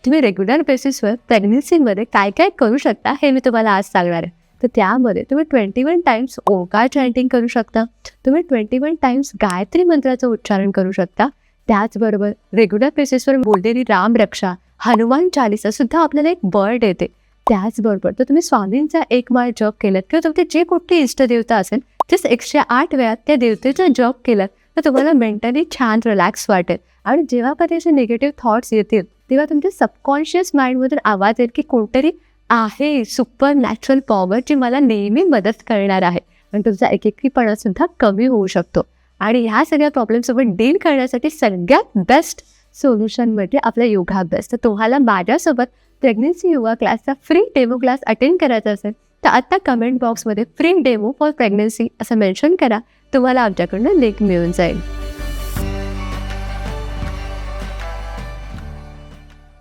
तुम्ही रेग्युलर बेसिसवर प्रेग्नन्सीमध्ये काय काय करू शकता हे मी तुम्हाला आज सांगणार आहे. तर त्यामध्ये तुम्ही 21 टाइम्स ओंकार चॅन्टिंग करू शकता. तुम्ही 21 टाइम्स गायत्री मंत्राचं उच्चारण करू शकता. त्याचबरोबर रेग्युलर बेसिसवर बोललेली रामरक्षा, हनुमान चालीसा सुद्धा आपल्याला एक बळ देते. त्याचबरोबर तर तुम्ही स्वामींचा एक माळ जप केलात किंवा तुमची जे कुठली इष्टदेवता असेल तेच 108 वेळा त्या देवतेचा जप केलात तर तुम्हाला मेंटली छान रिलॅक्स वाटेल. आणि जेव्हा कधी असे निगेटिव्ह थॉट्स येतील तेव्हा तुमच्या सबकॉन्शियस माइंडमधून आवाज येईल की कोणतरी आहे सुपर नॅचरल पॉवर जी मला नेहमी मदत करणार आहे. आणि तुमचा एकेकीपणा सुद्धा कमी होऊ शकतो. आणि ह्या सगळ्या प्रॉब्लेमसोबत डील करण्यासाठी सगळ्यात बेस्ट सोल्युशन म्हणजे आपला योगाभ्यास. तर तुम्हाला माझ्यासोबत प्रेग्नन्सी योगा क्लासचा फ्री डेमो क्लास अटेंड करायचा असेल तर आत्ता कमेंट बॉक्समध्ये फ्री डेमो फॉर प्रेग्नन्सी असं मेन्शन करा. तुम्हाला आमच्याकडनं लिंक मिळून जाईल.